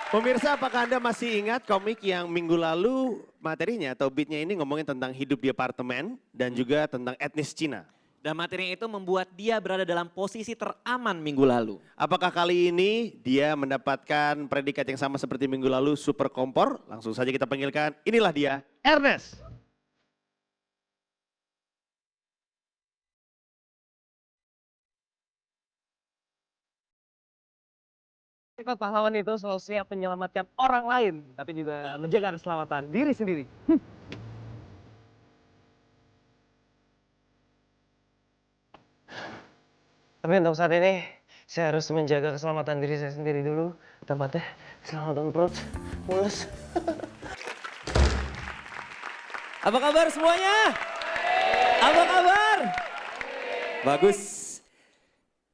Pemirsa, apakah Anda masih ingat komik yang minggu lalu materinya atau beatnya ini ngomongin tentang hidup di apartemen dan juga tentang etnis Cina? Dan materinya itu membuat dia berada dalam posisi teraman minggu lalu. Apakah kali ini dia mendapatkan predikat yang sama seperti minggu lalu, super kompor? Langsung saja kita panggilkan, inilah dia, Ernest. Sifat pahlawan itu selalu siap menyelamatkan orang lain, tapi juga menjaga keselamatan diri sendiri. Tapi untuk saat ini, saya harus menjaga keselamatan diri saya sendiri dulu. Tempatnya keselamatan perut, mulus. Apa kabar semuanya? Apa kabar? Bagus.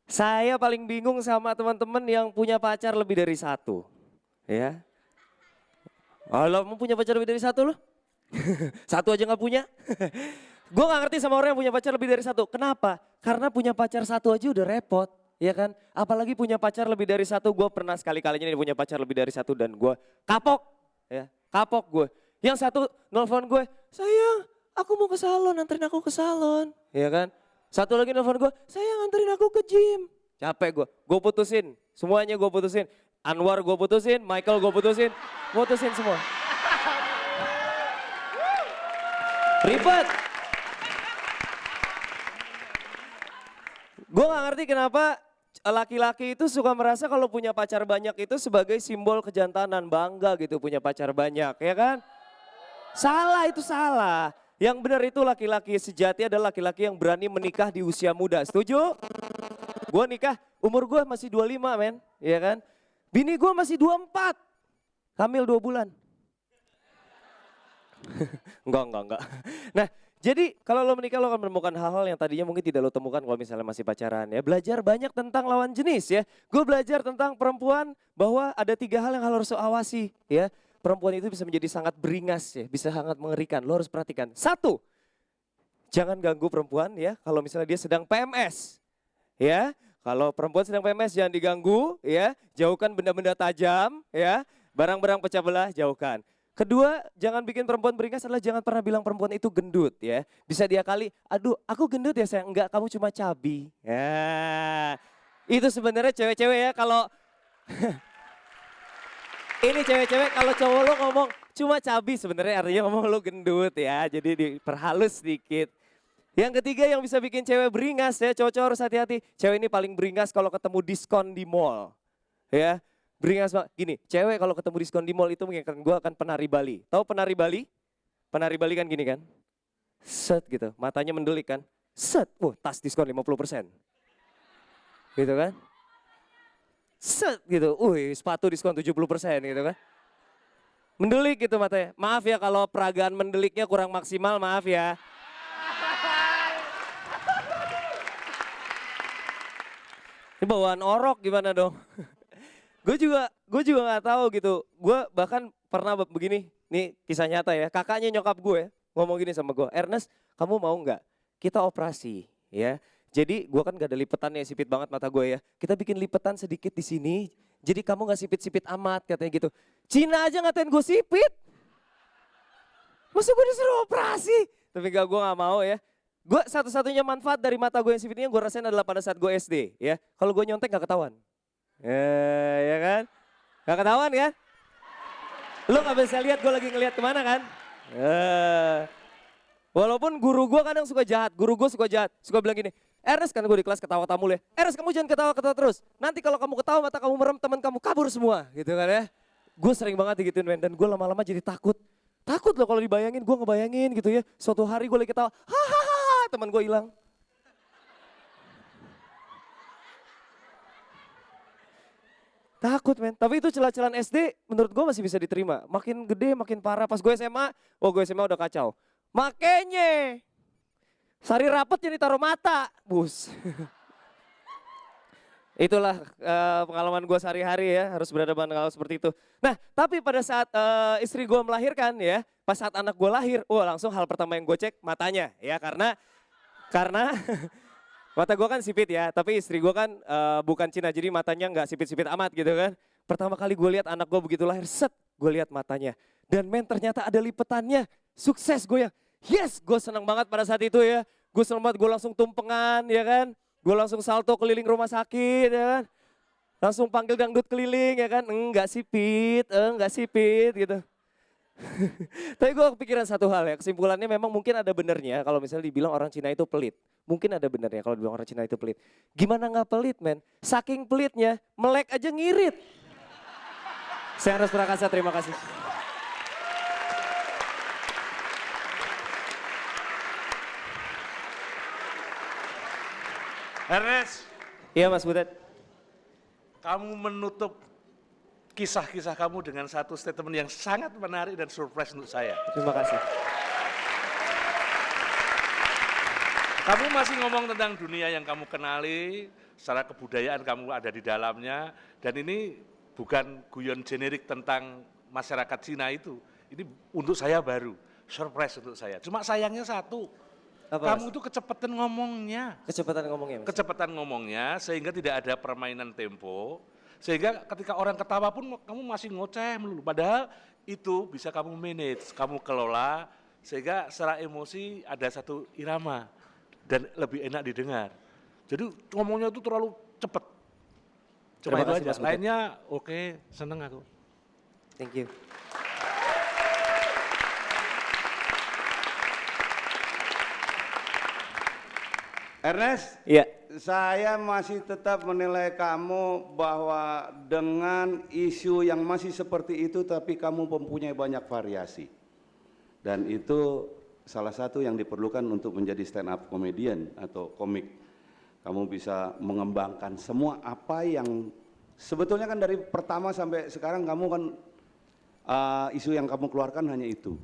Saya paling bingung sama teman-teman yang punya pacar lebih dari satu. Ya. Kalau mau punya pacar lebih dari satu loh? Satu aja nggak punya? Gue gak ngerti sama orang yang punya pacar lebih dari satu. Kenapa? Karena punya pacar satu aja udah repot. Ya kan? Apalagi punya pacar lebih dari satu. Gue pernah sekali-kalinya nih punya pacar lebih dari satu dan gue kapok. Ya, kapok gue. Yang satu nelfon gue, sayang aku mau ke salon, anterin aku ke salon. Ya kan? Satu lagi nelfon gue, sayang anterin aku ke gym. Capek gue putusin. Semuanya gue putusin. Anwar gue putusin, Michael gue putusin. Putusin semua. Ribet. Gue gak ngerti kenapa laki-laki itu suka merasa kalau punya pacar banyak itu sebagai simbol kejantanan. Bangga gitu punya pacar banyak, ya kan? Salah, itu salah. Yang benar itu laki-laki sejati adalah laki-laki yang berani menikah di usia muda. Setuju? Gue nikah, umur gue masih 25 men, ya kan? Bini gue masih 24, hamil 2 bulan. Enggak. Nah, jadi kalau lo menikah lo akan menemukan hal-hal yang tadinya mungkin tidak lo temukan kalau misalnya masih pacaran ya. Belajar banyak tentang lawan jenis ya. Gue belajar tentang perempuan bahwa ada 3 hal yang harus lo awasi ya. Perempuan itu bisa menjadi sangat beringas ya, bisa sangat mengerikan. Lo harus perhatikan. 1, jangan ganggu perempuan ya kalau misalnya dia sedang PMS. Ya, kalau perempuan sedang PMS jangan diganggu ya. Jauhkan benda-benda tajam ya. Barang-barang pecah belah jauhkan. Kedua, jangan bikin perempuan beringas adalah jangan pernah bilang perempuan itu gendut ya. Bisa diakali, aduh aku gendut ya sayang. Enggak, kamu cuma cabi. Ya, itu sebenarnya cewek-cewek ya kalau... Ini cewek-cewek kalau cowok lo ngomong cuma cabi sebenarnya artinya ngomong lo gendut ya. Jadi diperhalus sedikit. Yang ketiga yang bisa bikin cewek beringas ya, cowok-cowok harus hati-hati. Cewek ini paling beringas kalau ketemu diskon di mall. Ya. Beringas banget. Gini, cewek kalau ketemu diskon di mall itu mengingatkan gue akan penari Bali. Tahu penari Bali? Penari Bali kan gini kan. Set gitu, matanya mendelik kan. Set, tas diskon 50%. Gitu kan. Set gitu, sepatu diskon 70% gitu kan. Mendelik gitu matanya. Maaf ya kalau peragaan mendeliknya kurang maksimal, maaf ya. Ini bawaan orok gimana dong? Gue juga nggak tahu gitu. Gue bahkan pernah begini, nih kisah nyata ya. Kakaknya nyokap gue ngomong gini sama gue, Ernest, kamu mau nggak? Kita operasi, ya. Jadi gue kan gak ada lipetannya, sipit banget mata gue ya. Kita bikin lipetan sedikit di sini. Jadi kamu nggak sipit-sipit amat katanya gitu. Cina aja ngatain gue sipit. Masa gue disuruh operasi? Tapi gue nggak mau ya. Gue satu-satunya manfaat dari mata gue yang sipit ini yang gue rasain adalah pada saat gue SD, ya. Kalau gue nyontek gak ketahuan. Ya kan? Gak ketahuan kan? Lo gak bisa lihat gue lagi ngelihat kemana kan? Walaupun guru gue kadang suka jahat, suka bilang gini, Ernest kan gue di kelas ketawa tamu ya, Ernest kamu jangan ketawa-ketawa terus, nanti kalau kamu ketawa mata kamu merem teman kamu kabur semua gitu kan ya. Gue sering banget digituin men, dan gue lama-lama jadi takut loh kalau dibayangin, gue ngebayangin gitu ya, suatu hari gue lagi ketawa, hahaha teman gue hilang. Takut men, tapi itu celah-celahan SD menurut gue masih bisa diterima. Makin gede makin parah, pas gue SMA, gue SMA udah kacau. Makanya, sari rapet jadi taruh mata, bus. Itulah pengalaman gue sehari-hari ya, harus berhadapan dengan hal seperti itu. Nah, tapi pada saat istri gue melahirkan ya, pas saat anak gue lahir, langsung hal pertama yang gue cek matanya ya, karena mata gue kan sipit ya, tapi istri gue kan bukan Cina, jadi matanya nggak sipit-sipit amat gitu kan. Pertama kali gue lihat anak gue begitu lahir, set, gue lihat matanya. Dan men ternyata ada lipetannya, sukses gue yang, yes, gue senang banget pada saat itu ya. Gue senang banget, gue langsung tumpengan ya kan. Gue langsung salto keliling rumah sakit ya kan. Langsung panggil dangdut keliling ya kan, enggak sipit gitu. Tapi gue kepikiran satu hal ya, kesimpulannya memang mungkin ada benernya kalau misalnya dibilang orang Cina itu pelit. Mungkin ada benernya kalau dibilang orang Cina itu pelit. Gimana nggak pelit men? Saking pelitnya, melek aja ngirit. Saya Ernest Prakasa, terima kasih. Ernest, Iya Mas Butet. kamu menutup kisah-kisah kamu dengan satu statement yang sangat menarik dan surprise untuk saya. Terima kasih. Kamu masih ngomong tentang dunia yang kamu kenali, secara kebudayaan kamu ada di dalamnya, dan ini bukan guyon generik tentang masyarakat Cina itu. Ini untuk saya baru, surprise untuk saya. Cuma sayangnya satu, Apa, kamu Mas? itu kecepatan ngomongnya. Kecepatan ngomongnya Mas. Kecepatan ngomongnya sehingga tidak ada permainan tempo, sehingga ketika orang ketawa pun kamu masih ngoceh melulu. Padahal itu bisa kamu manage, kamu kelola, sehingga secara emosi ada satu irama dan lebih enak didengar. Jadi ngomongnya itu terlalu cepat. Cuma Terima itu kasih, aja, Mas Butet. lainnya oke, seneng aku. Thank you. Ernest, Iya. saya masih tetap menilai kamu bahwa dengan isu yang masih seperti itu tapi kamu mempunyai banyak variasi. Dan itu salah satu yang diperlukan untuk menjadi stand up comedian atau komik. Kamu bisa mengembangkan semua apa yang sebetulnya kan dari pertama sampai sekarang kamu kan isu yang kamu keluarkan hanya itu.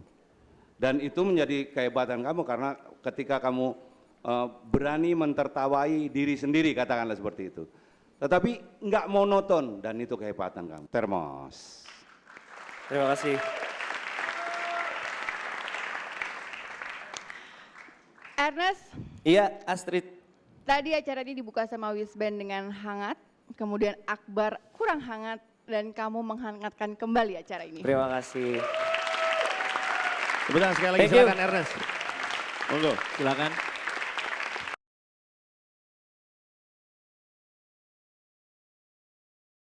Dan itu menjadi kehebatan kamu karena ketika kamu berani mentertawai diri sendiri, katakanlah seperti itu. Tetapi nggak monoton dan itu kehebatan kamu. Termos. Terima kasih. Ernest, Iya Astrid. tadi acara ini dibuka sama Wisband dengan hangat, kemudian Akbar kurang hangat, dan kamu menghangatkan kembali acara ini. Terima kasih. Tepuk tangan sekali lagi, Thank you. silakan Ernest. Monggo. Silakan.